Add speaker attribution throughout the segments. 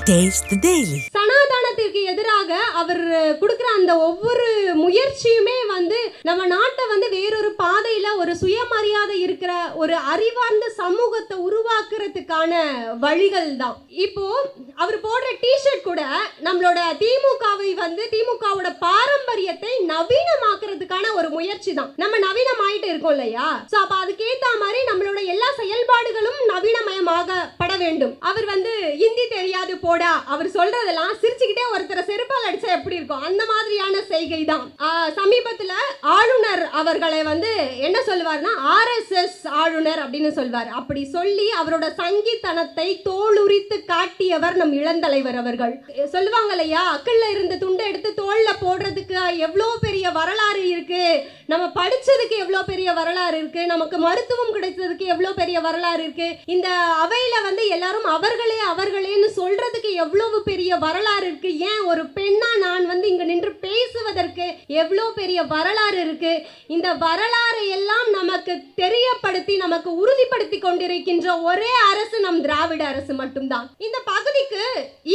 Speaker 1: Taste the Daily.
Speaker 2: சனாதனத்திற்கு எதிராக அவர் கொடுக்குற அந்த ஒவ்வொரு முயற்சியுமே வந்து நம்ம நாட்டை வந்து வேறொரு பாதையில ஒரு சுயமரியாதை இருக்கிற ஒரு அறிவார்ந்த சமூகத்தை உருவாக்குறதுக்கான வழிகள் தான். இப்போ அவர் போடுற டிஷர்ட் கூட நம்மளோட திமுகவை வந்து திமுகவோட பாரம்பரியத்தை நவீனமாக்குறதுக்கான ஒரு முயற்சி தான். நம்ம நவீனமாயிட்டு இருக்கோம் இல்லையா? சோ அப்ப அதுக்கேத்த மாதிரி நம்மளோட எல்லா செயல்பாடுகளும் நவீனமயமாகப்பட வேண்டும். அவர் வந்து ஹிந்தி தெரியாது போடா அவர் சொல்றதெல்லாம் சிரிச்சுக்கிட்டே ஒருத்தரை செருப்பால் அடிச்சா எப்படி இருக்கும் அந்த மாதிரியான செய்கை தான். சமீபத்துல ஆளுநர் அவர்களை வந்து என்ன சொல்லுவார்னா RSS ஆளுநர் அப்படின்னு சொல்வார். அப்படி சொல்லி அவரோட சங்கித்தனத்தை தோலுரித்து காட்டியவர் நம் இளந்தலைவர் அவர்கள். சொல்லுவாங்க இல்லையா, அக்கல்ல இருந்த துண்டை எடுத்து தோல்ல போடுறதுக்கு எவ்வளோ பெரிய வரலாறு இருக்கு, நம்ம படிச்சதுக்கு எவ்வளோ பெரிய வரலாறு இருக்கு, நமக்கு மருத்துவம் கிடைச்சதுக்கு எவ்வளோ பெரிய வரலாறு இருக்கு, இந்த அவையில வந்து எல்லாரும் அவர்களேன்னு சொல்றதுக்கு எவ்வளவு பெரிய வரலாறு இருக்கு, ஏன் ஒரு பெண்ணா நான் வந்து இங்க நின்று பேசுவதற்கு எவ்வளோ பெரிய வரலாறு இருக்கு. இந்த வரலாறு எல்லாம் நமக்கு தெரியப்படுத்தி நமக்கு உறுதிப்படுத்தி கொண்டிருக்கின்ற ஒரே அரசு நம் திராவிட அரசு மட்டும்தான். இந்த பகுதிக்கு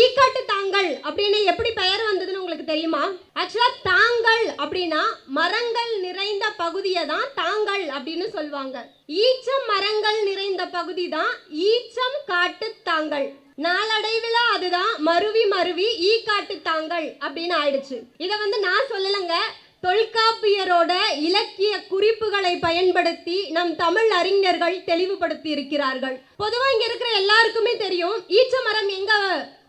Speaker 2: ஈக்காட்டு தாங்கள் அப்படின்னு எப்படி பெயர் வந்ததுன்னு உங்களுக்கு தெரியுமா? ஆக்சுவலா தாங்கள் அப்படின்னா மரங்கள் நிறைந்த பகுதியை தான் தாங்கள் அப்படின்னு சொல்லுவாங்க. ஈச்சம் மரங்கள் நிறைந்த பகுதி தான் ஈச்சம் காட்டு தாங்கள். நாளடைவில் அதுதான் மருவி ஈ காட்டு தாங்கள் அப்படின்னு ஆயிடுச்சு. இதை வந்து நான் சொல்லலைங்க, தொல்காப்பியரோட இலக்கிய குறிப்புகளை பயன்படுத்தி நம் தமிழ் அறிஞர்கள் தெளிவுபடுத்தி இருக்கிறார்கள். பொதுவாக இங்க இருக்கிற எல்லாருக்குமே தெரியும் ஈச்ச மரம் எங்க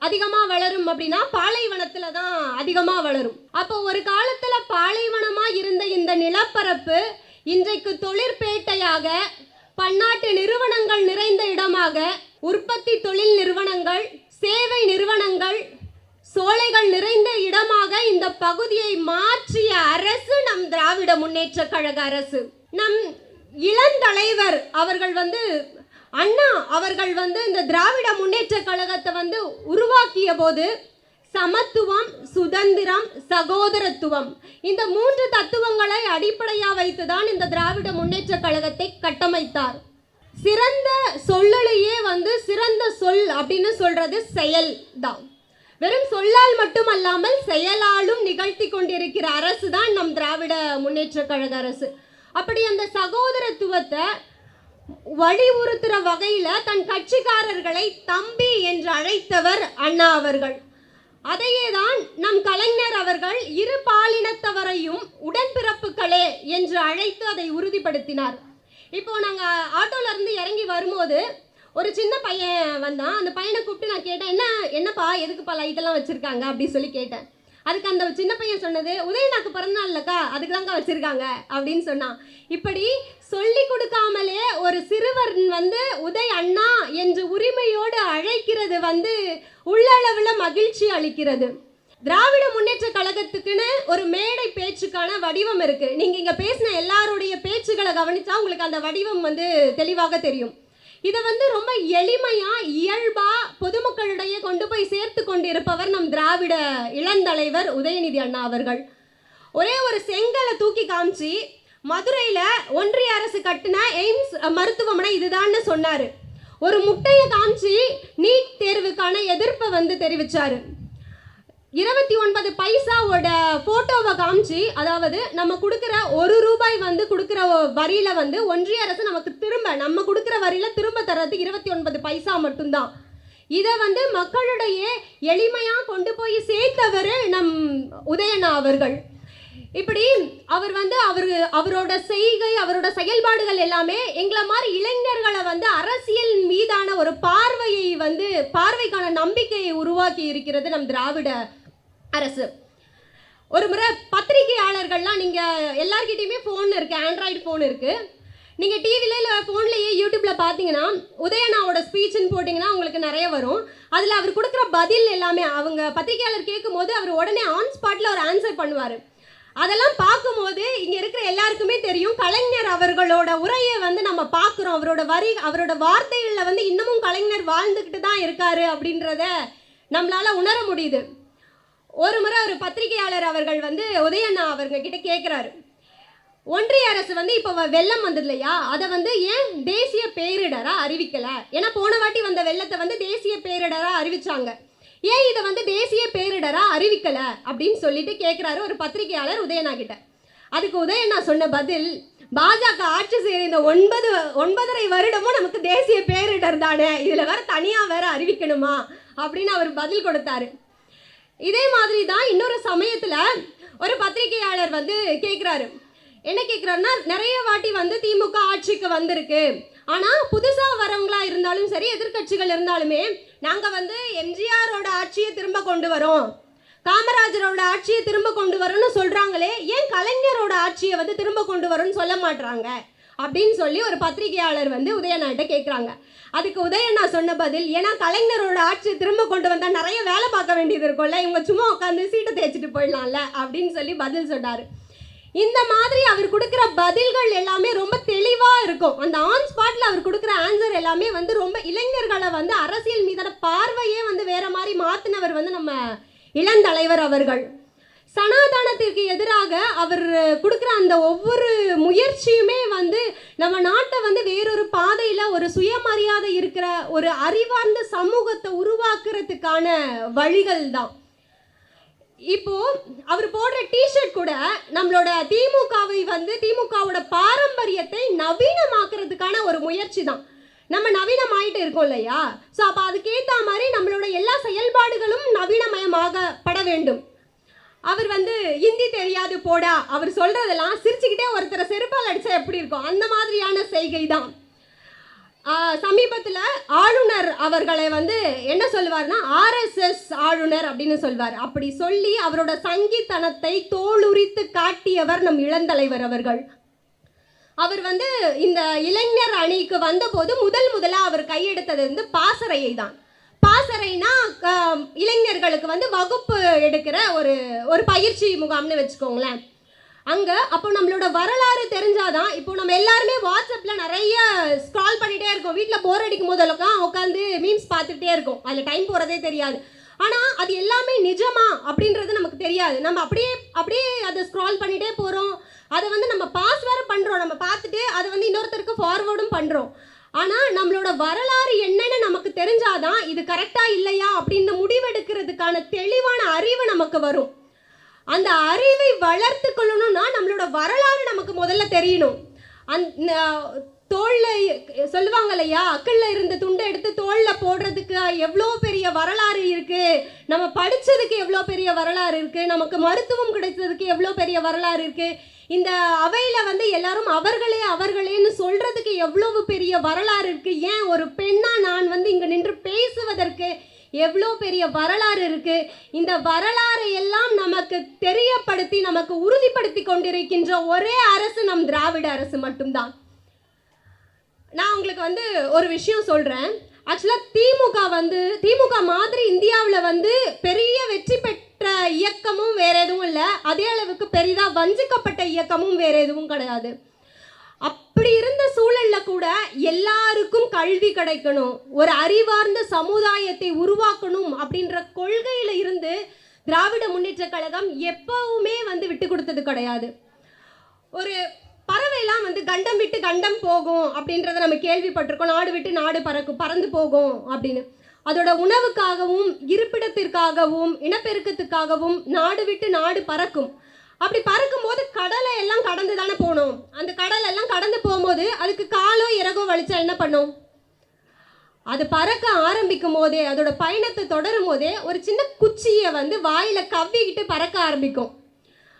Speaker 2: அதிகமா வளரும் அப்படின்னா பாலைவனத்துல தான் அதிகமா வளரும். அப்போ ஒரு காலத்துல பாலைவனமா இருந்த இந்த நிலப்பரப்பு இன்றைக்கு தொழிற்பேட்டையாக, பன்னாட்டு நிறுவனங்கள் நிறைந்த இடமாக, உற்பத்தி தொழில் நிறுவனங்கள், சேவை நிறுவனங்கள், சோலைகள் நிறைந்த இடமாக இந்த பகுதியை மாற்றிய அரசு நம் திராவிட முன்னேற்ற கழக அரசு. நம் இளந்தலைவர் அவர்கள் வந்து அண்ணா அவர்கள் வந்து இந்த திராவிட முன்னேற்ற கழகத்தை வந்து உருவாக்கிய போது சமத்துவம், சுதந்திரம், சகோதரத்துவம் இந்த 3 தத்துவங்களை அடிப்படையாக வைத்துதான் இந்த திராவிட முன்னேற்ற கழகத்தை கட்டமைத்தார். சிறந்த சொல்லலையே வந்து சிறந்த சொல் அப்படின்னு சொல்றது செயல் தான். வெறும் சொல்லால் மட்டுமல்லாமல் செயலாலும் நிகழ்த்தி கொண்டிருக்கிற அரசு தான் நம் திராவிட முன்னேற்ற கழக அரசு. அப்படி அந்த சகோதரத்துவத்தை வலியுறுத்துற வகையில தன் கட்சிக்காரர்களை தம்பி என்று அழைத்தவர் அண்ணா அவர்கள். அதையே தான் நம் கலைஞர் அவர்கள் இரு பாலினத்தவரையும் உடன்பிறப்புகளே என்று அழைத்து அதை உறுதிப்படுத்தினார். இப்போ நாங்கள் ஆட்டோல இருந்து இறங்கி வரும்போது ஒரு சின்ன பையன் வந்தான். அந்த பையனை கூப்பிட்டு நான் கேட்டேன், என்னப்பா எதுக்குப்பா லைட்டெல்லாம் வச்சுருக்காங்க அப்படின்னு சொல்லி கேட்டேன். அதுக்கு அந்த சின்ன பையன் சொன்னது, உதயநாக்கு பிறந்தநாள் இல்லைக்கா அதுக்கு தாங்க வச்சுருக்காங்க அப்படின்னு சொன்னான். இப்படி சொல்லி கொடுக்காமலே ஒரு சிறுவர் வந்து உதய் அண்ணா என்று உரிமையோடு அழைக்கிறது வந்து உள்ளளவில் மகிழ்ச்சி அளிக்கிறது. திராவிட முன்னேற்ற கழகத்துக்குன்னு ஒரு மேடை பேச்சுக்கான வடிவம் இருக்கு. நீங்க இங்க பேசின எல்லாருடைய பேச்சுகளை கவனிச்சா உங்களுக்கு அந்த வடிவம் வந்து தெளிவாக தெரியும். இதை வந்து ரொம்ப எளிமையா இயல்பா பொதுமக்களிடையே கொண்டு போய் சேர்த்து கொண்டிருப்பவர் நம் திராவிட இளந்தலைவர் உதயநிதி அண்ணா அவர்கள். ஒரே ஒரு செங்கலை தூக்கி காமிச்சு மதுரையில ஒன்றிய அரசு கட்டின எய்ம்ஸ் மருத்துவமனை இதுதான்னு சொன்னாரு. ஒரு முட்டையை காமிச்சு நீட் தேர்வுக்கான எதிர்ப்பை வந்து தெரிவிச்சாரு. 29 பைசாவோட போட்டோவை காமிச்சு, அதாவது நம்ம கொடுக்குற ₹1 வந்து கொடுக்குற வரியில வந்து ஒன்றிய அரசு நமக்கு நம்ம கொடுக்குற வரியில திரும்ப தர்றது 29 பைசா மட்டும்தான். இதை வந்து மக்களிடையே எளிமையா கொண்டு போய் சேர்த்தவர் நம் உதயண்ணா அவர்கள். இப்படி அவர் வந்து அவரோட செய்கை, அவரோட செயல்பாடுகள் எல்லாமே எங்களை மாதிரி இளைஞர்களை வந்து அரசியல் மீதான ஒரு பார்வைக்கான நம்பிக்கையை உருவாக்கி இருக்கிறது நம் திராவிட அரசு. ஒரு முறை பத்திரிகையாளர்கள்லாம், நீங்கள் எல்லார்கிட்டையுமே ஃபோன் இருக்குது, ஆண்ட்ராய்டு ஃபோன் இருக்குது. நீங்கள் டிவியில் இல்லை ஃபோன்லேயே யூடியூப்பில் பார்த்தீங்கன்னா உதயண்ணாவோட ஸ்பீச்சுன்னு போட்டிங்கன்னா உங்களுக்கு நிறைய வரும். அதில் அவர் கொடுக்குற பதில் எல்லாமே அவங்க பத்திரிகையாளர் கேட்கும் போது அவர் உடனே ஆன் ஸ்பாட்டில் ஒரு ஆன்சர் பண்ணுவார். அதெல்லாம் பார்க்கும்போது இங்கே இருக்கிற எல்லாருக்குமே தெரியும் கலைஞர் அவர்களோட உரையை வந்து நம்ம பார்க்குறோம். அவரோட வார்த்தைகளில் வந்து இன்னமும் கலைஞர் வாழ்ந்துக்கிட்டு தான் இருக்காரு அப்படின்றத நம்மளால் உணர முடியுது. ஒரு முறை ஒரு பத்திரிகையாளர் அவர்கள் வந்து உதயண்ணா அவர்கிட்ட கேட்குறாரு, ஒன்றிய அரசு வந்து இப்போ வெள்ளம் வந்தது இல்லையா, அதை வந்து ஏன் தேசிய பேரிடராக அறிவிக்கலை? ஏன்னா போன வாட்டி வந்த வெள்ளத்தை வந்து தேசிய பேரிடராக அறிவிச்சாங்க. ஏன் இதை வந்து தேசிய பேரிடரா அறிவிக்கல அப்படின்னு சொல்லிட்டு கேட்குறாரு ஒரு பத்திரிகையாளர் உதயண்ணா கிட்ட. அதுக்கு உதயண்ணா சொன்ன பதில், பாஜக ஆட்சி செய்கிற இந்த 9.5 வருடமும் நமக்கு தேசிய பேரிடர் தானே, இதில் வேற தனியாக வேற அறிவிக்கணுமா அப்படின்னு அவர் பதில் கொடுத்தாரு. இதே மாதிரி தான் இன்னொரு சமயத்தில் ஒரு பத்திரிகையாளர் வந்து கேட்குறாரு. என்ன கேட்குறாருன்னா, நிறைய வாட்டி வந்து திமுக ஆட்சிக்கு வந்திருக்கு, ஆனால் புதுசாக வரவங்களா இருந்தாலும் சரி, எதிர்கட்சிகள் இருந்தாலுமே நாங்கள் வந்து எம்ஜிஆரோட ஆட்சியை திரும்ப கொண்டு வரோம், காமராஜரோட ஆட்சியை திரும்ப கொண்டு வரோம்னு சொல்கிறாங்களே, ஏன் கலைஞரோட ஆட்சியை வந்து திரும்ப கொண்டு வரோம்னு சொல்ல மாட்டுறாங்க அப்படின்னு சொல்லி ஒரு பத்திரிகையாளர் வந்து உதயண்ணாட்ட கேட்குறாங்க. அதுக்கு உதயண்ணா சொன்ன பதில், ஏன்னா கலைஞரோட ஆட்சியை திரும்ப கொண்டு வந்தால் நிறைய வேலை பார்க்க வேண்டியது இருக்கும்ல, இவங்க சும்மா உட்காந்து சீட்டை தேய்ச்சிட்டு போயிடலாம்ல அப்படின்னு சொல்லி பதில் சொன்னார். இந்த மாதிரி அவர் கொடுக்குற பதில்கள் எல்லாமே ரொம்ப தெளிவாக இருக்கும். அந்த ஆன் ஸ்பாட்டில் அவர் கொடுக்குற ஆன்சர் எல்லாமே வந்து ரொம்ப இளைஞர்களை வந்து அரசியல் மீதான பார்வையே வந்து வேற மாதிரி மாற்றினவர் வந்து நம்ம இளந்தலைவர் அவர்கள். சனாதனத்திற்கு எதிராக அவர் கொடுக்குற அந்த ஒவ்வொரு முயற்சியுமே வந்து நம்ம நாட்டை வந்து வேறொரு பாதையில் ஒரு சுயமரியாதை இருக்கிற ஒரு அறிவார்ந்த சமூகத்தை உருவாக்குறதுக்கான வழிகள் தான். இப்போ அவர் போடுற டிஷர்ட் கூட நம்மளோட திமுகவை வந்து திமுகவோட பாரம்பரியத்தை நவீனமாக்குறதுக்கான ஒரு முயற்சி தான். நம்ம நவீனமாயிட்டு இருக்கோம் இல்லையா? ஸோ அப்போ அதுக்கேற்ற மாதிரி நம்மளோட எல்லா செயல்பாடுகளும் நவீனமயமாகப்பட வேண்டும். அவர் வந்து ஹிந்தி தெரியாது போடா, அவர் சொல்றதெல்லாம் சிரிச்சுக்கிட்டே ஒருத்தரை செருப்பால் அடிச்சா எப்படி இருக்கும், அந்த மாதிரியான செய்கை தான். சமீபத்தில் ஆளுநர் அவர்களை வந்து என்ன சொல்லுவார்னா, ஆர்எஸ்எஸ் ஆளுநர் அப்படின்னு சொல்வார். அப்படி சொல்லி அவரோட சங்கித்தனத்தை தோலுரித்து காட்டியவர் நம் இளந்தலைவர் அவர்கள். அவர் வந்து இந்த இளைஞர் அணிக்கு வந்தபோது முதலாக அவர் கையெடுத்தது வந்து பாசறையை தான். பாசறைனா இளைஞர்களுக்கு வந்து வகுப்பு எடுக்கிற ஒரு பயிற்சி முகாம்னு வச்சுக்கோங்களேன். அங்கே அப்போ நம்மளோட வரலாறு தெரிஞ்சாதான். இப்போ நம்ம எல்லாருமே வாட்ஸ்அப்பில் நிறைய ஸ்க்ரால் பண்ணிகிட்டே இருக்கோம். வீட்டில் போர் அடிக்கும் போதெல்லாம் உட்காந்து மீம்ஸ் பார்த்துக்கிட்டே இருக்கோம். அதில் டைம் போகிறதே தெரியாது. ஆனால் அது எல்லாமே நிஜமா அப்படின்றது நமக்கு தெரியாது. நம்ம அப்படியே அதை ஸ்க்ரால் பண்ணிகிட்டே போகிறோம். அதை வந்து நம்ம பாஸ் வேறு பண்ணுறோம். நம்ம பார்த்துட்டு அதை வந்து இன்னொருத்தருக்கு ஃபார்வேர்டும் பண்ணுறோம். ஆனால் நம்மளோட வரலாறு என்னன்னு நமக்கு தெரிஞ்சாதான் இது கரெக்டாக இல்லையா அப்படின்னு முடிவெடுக்கிறதுக்கான தெளிவான அறிவு நமக்கு வரும். அந்த அறிவை வளர்த்து கொள்ளணும்னா நம்மளோட வரலாறு நமக்கு முதல்ல தெரியணும். தோளில் சொல்லுவாங்க இல்லையா, அக்கல்ல இருந்த துண்டை எடுத்து தோளில் போடுறதுக்கு எவ்வளோ பெரிய வரலாறு இருக்குது, நம்ம படித்ததுக்கு எவ்வளோ பெரிய வரலாறு இருக்குது, நமக்கு மருத்துவம் கிடைச்சதுக்கு எவ்வளோ பெரிய வரலாறு இருக்குது, இந்த அவையில் வந்து எல்லாரும் அவர்களேன்னு சொல்கிறதுக்கு எவ்வளவு பெரிய வரலாறு இருக்குது, ஏன் ஒரு பெண்ணாக நான் வந்து இங்கே நின்று பேசுவதற்கு எவ்வளோ பெரிய வரலாறு இருக்குது. இந்த வரலாறை எல்லாம் நமக்கு தெரியப்படுத்தி நமக்கு உறுதிப்படுத்தி கொண்டிருக்கின்ற ஒரே அரசு நம் திராவிட அரசு மட்டும்தான். நான் உங்களுக்கு வந்து ஒரு விஷயம் சொல்கிறேன். ஆக்சுவலாக திமுக மாதிரி இந்தியாவில் வந்து பெரிய வெற்றி பெற்ற இயக்கமும் வேற எதுவும் இல்லை, அதே அளவுக்கு பெரிதாக வஞ்சிக்கப்பட்ட இயக்கமும் வேற எதுவும் கிடையாது. அப்படி இருந்த சூழலில் கூட எல்லாருக்கும் கல்வி கிடைக்கணும், ஒரு அறிவார்ந்த சமுதாயத்தை உருவாக்கணும் அப்படின்ற கொள்கையில் இருந்து திராவிட முன்னேற்ற கழகம் எப்பவுமே வந்து விட்டு கொடுத்தது கிடையாது. ஒரு பறவைலாம் வந்து கண்டம் விட்டு கண்டம் போகும் அப்படின்றத நம்ம கேள்விப்பட்டிருக்கோம். நாடு விட்டு நாடு பறந்து போகும் அப்படின்னு. அதோட உணவுக்காகவும் இருப்பிடத்திற்காகவும் இனப்பெருக்கத்துக்காகவும் நாடு விட்டு நாடு பறக்கும். அப்படி பறக்கும்போது கடலை எல்லாம் கடந்து தானே போகணும். அந்த கடலை எல்லாம் கடந்து போகும்போது அதுக்கு காலோ இறகோ வலிச்சா என்ன பண்ணும்? அது பறக்க ஆரம்பிக்கும் போதே, அதோட பயணத்தை தொடரும் போதே ஒரு சின்ன குச்சியை வந்து வாயில கவ்விக்கிட்டு பறக்க ஆரம்பிக்கும்.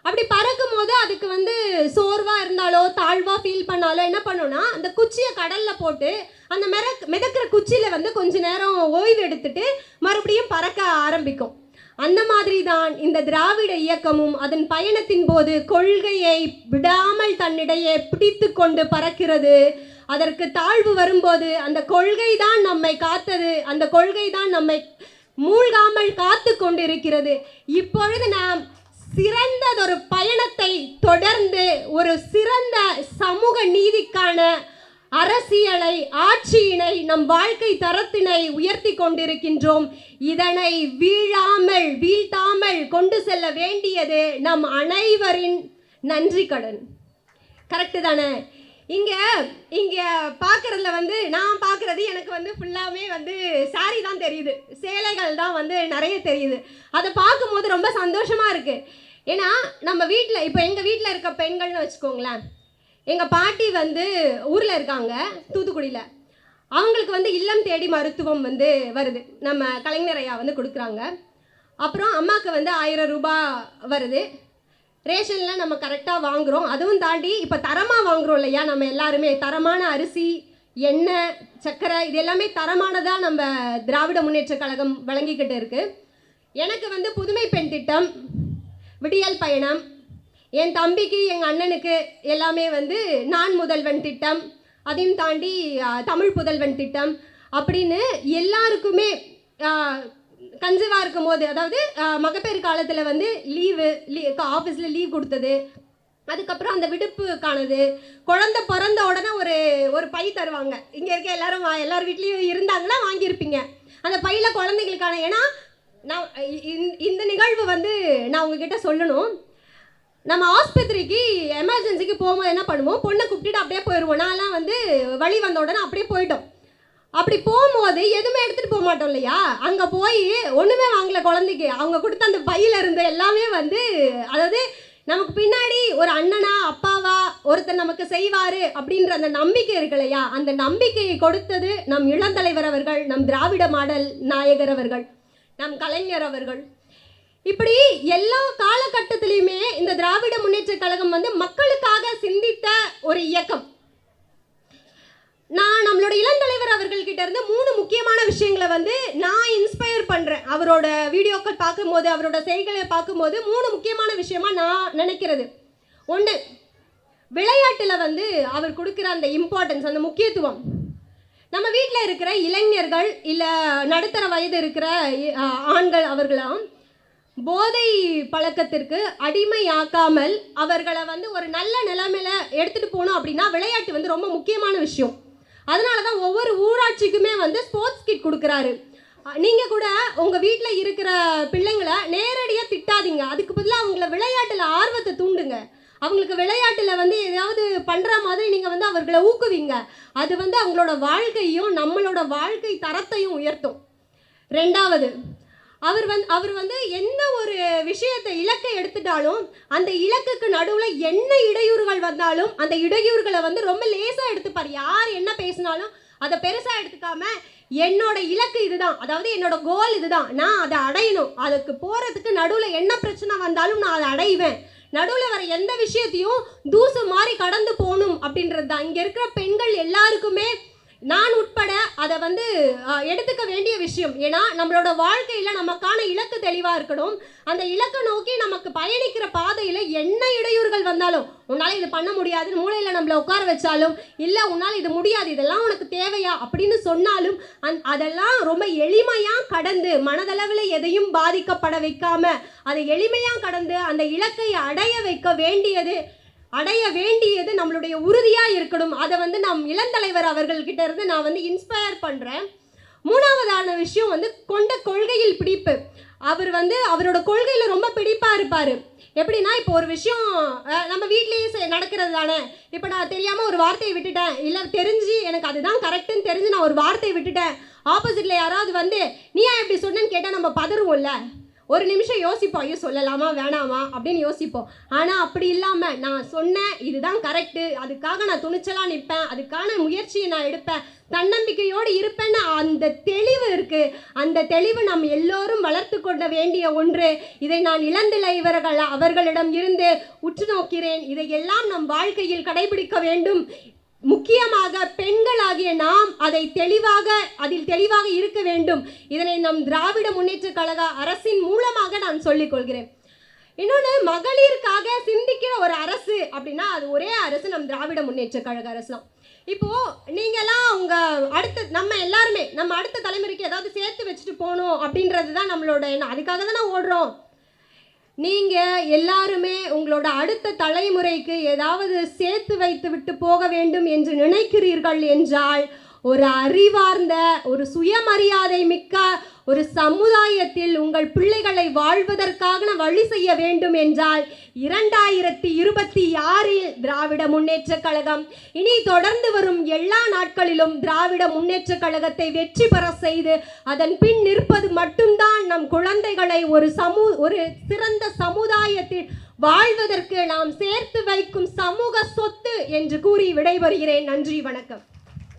Speaker 2: அப்படி பறக்கும் போது அதுக்கு வந்து சோர்வாக இருந்தாலோ தாழ்வாக ஃபீல் பண்ணாலோ என்ன பண்ணுன்னா, அந்த குச்சியை கடலில் போட்டு அந்த மிதக்கிற குச்சியில் வந்து கொஞ்ச நேரம் ஓய்வு எடுத்துட்டு மறுபடியும் பறக்க ஆரம்பிக்கும். அந்த மாதிரி தான் இந்த திராவிட இயக்கமும் அதன் பயணத்தின் போது கொள்கையை விடாமல் தன்னிடையே பிடித்து கொண்டு பறக்கிறது. அதற்கு தாழ்வு வரும்போது அந்த கொள்கை தான் நம்மை காத்தது, அந்த கொள்கை தான் நம்மை மூழ்காமல் காத்து கொண்டிருக்கிறது. இப்பொழுது நாம் சிறந்ததொரு பயணத்தை தொடர்ந்து ஒரு சிறந்த சமூக நீதிக்கான அரசியலை, ஆட்சியினை, நம் வாழ்க்கை தரத்தினை உயர்த்தி கொண்டிருக்கின்றோம். இதனை வீழ்த்தாமல் கொண்டு செல்ல வேண்டியது நம் அனைவரின் நன்றி கடன். கரெக்டு தானே? இங்கே இங்கே பார்க்குறதுல வந்து நான் பார்க்குறது எனக்கு வந்து ஃபுல்லாகவே வந்து சாரி தான் தெரியுது, சேலைகள் தான் வந்து நிறைய தெரியுது. அதை பார்க்கும்போது ரொம்ப சந்தோஷமாக இருக்குது. ஏன்னா நம்ம வீட்டில் இப்போ எங்கள் வீட்டில் இருக்க பெண்கள்னு வச்சுக்கோங்களேன், எங்கள் பாட்டி வந்து ஊரில் இருக்காங்க, தூத்துக்குடியில். அவங்களுக்கு வந்து இல்லம் தேடி மருத்துவம் வந்து வருது, நம்ம கலைஞர் ஐயா வந்து கொடுக்குறாங்க. அப்புறம் அம்மாவுக்கு வந்து 1000 ரூபாய் வருது. ரேஷனில் நம்ம கரெக்டாக வாங்குகிறோம். அதுவும் தாண்டி இப்போ தரமாக வாங்குகிறோம் இல்லையா, நம்ம எல்லாருமே தரமான அரிசி, எண்ணெய், சர்க்கரை, இது எல்லாமே தரமானதாக நம்ம திராவிட முன்னேற்ற கழகம் வழங்கிக்கிட்டு இருக்குது. எனக்கு வந்து புதுமை பெண் திட்டம், விடியல் பயணம், என் தம்பிக்கு எங்கள் அண்ணனுக்கு எல்லாமே வந்து நான் முதல்வன் திட்டம், அதையும் தாண்டி தமிழ் புதல்வன் திட்டம் அப்படின்னு எல்லாருக்குமே கன்சீவாக இருக்கும் போது, அதாவது மகப்பேறு காலத்தில் வந்து ஆஃபீஸில் லீவ் கொடுத்தது, அதுக்கப்புறம் அந்த விடுப்புக்கானது, குழந்தை பிறந்த உடனே ஒரு பை தருவாங்க. இங்கே இருக்க எல்லார் வீட்லேயும் இருந்தாங்கன்னா வாங்கியிருப்பீங்க அந்த பையில் குழந்தைங்களுக்கான. ஏன்னா நான் இந்த நிகழ்வு வந்து நான் உங்ககிட்ட சொல்லணும். நம்ம ஆஸ்பத்திரிக்கு எமர்ஜென்சிக்கு போகும்போது என்ன பண்ணுவோம், பொண்ணை கூப்பிட்டுட்டு அப்படியே போயிடுவோம். நான்லாம் வந்து வழி வந்த உடனே அப்படியே போயிட்டோம். அப்படி போகும்போது எதுவுமே எடுத்துகிட்டு போக மாட்டோம் இல்லையா, அங்கே போய் ஒன்றுமே வாங்கலை குழந்தைக்கு. அவங்க கொடுத்த அந்த பையில் இருந்த எல்லாமே வந்து, அதாவது நமக்கு பின்னாடி ஒரு அண்ணனா அப்பாவா ஒருத்தர் நமக்கு செய்வார் அப்படின்ற அந்த நம்பிக்கை இருக்கு இல்லையா, அந்த நம்பிக்கையை கொடுத்தது நம் இளந்தலைவர் அவர்கள், நம் திராவிட மாடல் நாயகர் அவர்கள், நம் கலைஞர் அவர்கள். இப்படி எல்லா காலகட்டத்திலையுமே இந்த திராவிட முன்னேற்ற கழகம் வந்து மக்களுக்காக சிந்தித்த ஒரு இயக்கம். நான் நம்மளோட இளந்தலைவர் அவர்கள்கிட்ட இருந்து 3 முக்கியமான விஷயங்களை வந்து நான் இன்ஸ்பயர் பண்ணுறேன். அவரோட வீடியோக்கள் பார்க்கும்போது, அவரோட செய்திகளை பார்க்கும்போது 3 முக்கியமான விஷயமா நான் நினைக்கிறது. 1, விளையாட்டில் வந்து அவர் கொடுக்குற அந்த இம்பார்ட்டன்ஸ், அந்த முக்கியத்துவம். நம்ம வீட்டில் இருக்கிற இளைஞர்கள் இல்லை நடுத்தர வயது இருக்கிற ஆண்கள் அவர்களாம் போதை பழக்கத்திற்கு அடிமையாக்காமல் அவர்களை வந்து ஒரு நல்ல நிலைமையில எடுத்துகிட்டு போகணும் அப்படின்னா விளையாட்டு வந்து ரொம்ப முக்கியமான விஷயம். அதனால தான் ஒவ்வொரு ஊராட்சிக்குமே வந்து ஸ்போர்ட்ஸ் கிட் கொடுக்குறாரு. நீங்கள் கூட உங்கள் வீட்டில் இருக்கிற பிள்ளைங்களை நேரடியாக திட்டாதீங்க, அதுக்கு பதிலாக அவங்கள விளையாட்டில் ஆர்வத்தை தூண்டுங்க. அவங்களுக்கு விளையாட்டில் வந்து ஏதாவது பண்ணுற மாதிரி நீங்கள் வந்து அவர்களை ஊக்குவிங்க. அது வந்து அவங்களோட வாழ்க்கையும் நம்மளோட வாழ்க்கை தரத்தையும் உயர்த்தும். 2வது, அவர் வந்து எந்த ஒரு விஷயத்தை இலக்கை எடுத்துட்டாலும் அந்த இலக்குக்கு நடுவில் என்ன இடையூறுகள் வந்தாலும் அந்த இடையூறுகளை வந்து ரொம்ப லேசாக எடுத்துப்பார். யார் என்ன பேசினாலும் அதை பெருசாக எடுத்துக்காம, என்னோட இலக்கு இதுதான், அதாவது என்னோட கோல் இதுதான், நான் அதை அடையணும், அதுக்கு போகிறதுக்கு நடுவில் என்ன பிரச்சனை வந்தாலும் நான் அதை அடைவேன், நடுவில் வர எந்த விஷயத்தையும் தூசு மாதிரி கடந்து போகணும் அப்படின்றது தான். இங்கே இருக்கிற பெண்கள் எல்லாருக்குமே நான் உட்பட அதை வந்து எடுத்துக்க வேண்டிய விஷயம். ஏன்னா நம்மளோட வாழ்க்கையில் நமக்கான இலக்கு தெளிவாக இருக்கணும். அந்த இலக்கை நோக்கி நமக்கு பயணிக்கிற பாதையில் என்ன இடையூறுகள் வந்தாலும், உன்னால் இது பண்ண முடியாதுன்னு மூளையில் நம்மளை உட்கார வச்சாலும், இல்லை உன்னால் இது முடியாது, இதெல்லாம் உனக்கு தேவையா அப்படின்னு சொன்னாலும், அதெல்லாம் ரொம்ப எளிமையாக கடந்து, மனதளவில் எதையும் பாதிக்கப்பட வைக்காம அதை எளிமையாக கடந்து அந்த இலக்கை அடைய வேண்டியது நம்மளுடைய உறுதியாக இருக்கணும். அதை வந்து நம் இளந்தலைவர் அவர்கள்கிட்ட இருந்து நான் வந்து இன்ஸ்பயர் பண்ணுறேன். 3வதான விஷயம் வந்து கொண்ட கொள்கையில் பிடிப்பு. அவர் வந்து அவரோட கொள்கையில் ரொம்ப பிடிப்பாக இருப்பார். எப்படின்னா, இப்போ ஒரு விஷயம் நம்ம வீட்லேயே நடக்கிறது தானே. இப்போ நான் தெரியாமல் ஒரு வார்த்தையை விட்டுட்டேன், இல்லை தெரிஞ்சு எனக்கு அதுதான் கரெக்டுன்னு தெரிஞ்சு நான் ஒரு வார்த்தையை விட்டுட்டேன், ஆப்போசிட்டில் யாராவது வந்து நீ ஏன் இப்படி சொன்னேன்னு கேட்டால் நம்ம பதறுவோம்ல, ஒரு நிமிஷம் யோசிப்போம், ஐயோ சொல்லலாமா வேணாமா அப்படின்னு யோசிப்போம். ஆனால் அப்படி இல்லாமல் நான் சொன்னேன், இதுதான் கரெக்டு, அதுக்காக நான் துணிச்சலாக நிற்பேன், அதுக்கான முயற்சியை நான் எடுப்பேன், தன்னம்பிக்கையோடு இருப்பேன்னு அந்த தெளிவு இருக்குது. அந்த தெளிவு நாம் எல்லோரும் வளர்த்து கொள்ள வேண்டிய ஒன்று. இதை நான் இளந்தலைவர்கள் அவர்களிடம் இருந்து உற்று நோக்கிறேன். இதையெல்லாம் நம் வாழ்க்கையில் கடைபிடிக்க வேண்டும். முக்கியமாக பெண்களாகிய நாம் அதில் தெளிவாக இருக்க வேண்டும். இதனை நம் திராவிட முன்னேற்ற கழக அரசின் மூலமாக நான் சொல்லிக் கொள்கிறேன். இன்னொன்று, மகளிருக்காக சிந்திக்கிற ஒரு அரசு அப்படின்னா அது ஒரே அரசு நம் திராவிட முன்னேற்ற கழக அரசு தான். இப்போது நீங்கள்லாம் நம்ம எல்லாருமே நம்ம அடுத்த தலைமுறைக்கு ஏதாவது சேர்த்து வச்சுட்டு போகணும் அப்படின்றது தான் நம்மளோட எண்ணம். அதுக்காக தான் நான் ஓடுறோம். நீங்கள் எல்லாருமே உங்களோட அடுத்த தலைமுறைக்கு ஏதாவது சேர்த்து வைத்து விட்டு போக வேண்டும் என்று நினைக்கிறீர்கள் என்றால், ஒரு அறிவார்ந்த, ஒரு சுயமரியாதை மிக்க, ஒரு சமுதாயத்தில் உங்கள் பிள்ளைகளை வாழ்வதற்காக வழி செய்ய வேண்டும் என்றால் 2026 திராவிட முன்னேற்ற கழகம் இனி தொடர்ந்து வரும் எல்லா நாட்களிலும் திராவிட முன்னேற்ற கழகத்தை வெற்றி பெற செய்து அதன் பின் நிற்பது மட்டும்தான் நம் குழந்தைகளை ஒரு சிறந்த சமுதாயத்தில் வாழ்வதற்கு நாம் சேர்த்து வைக்கும் சமூக சொத்து என்று கூறி விடைபெறுகிறேன். நன்றி, வணக்கம்.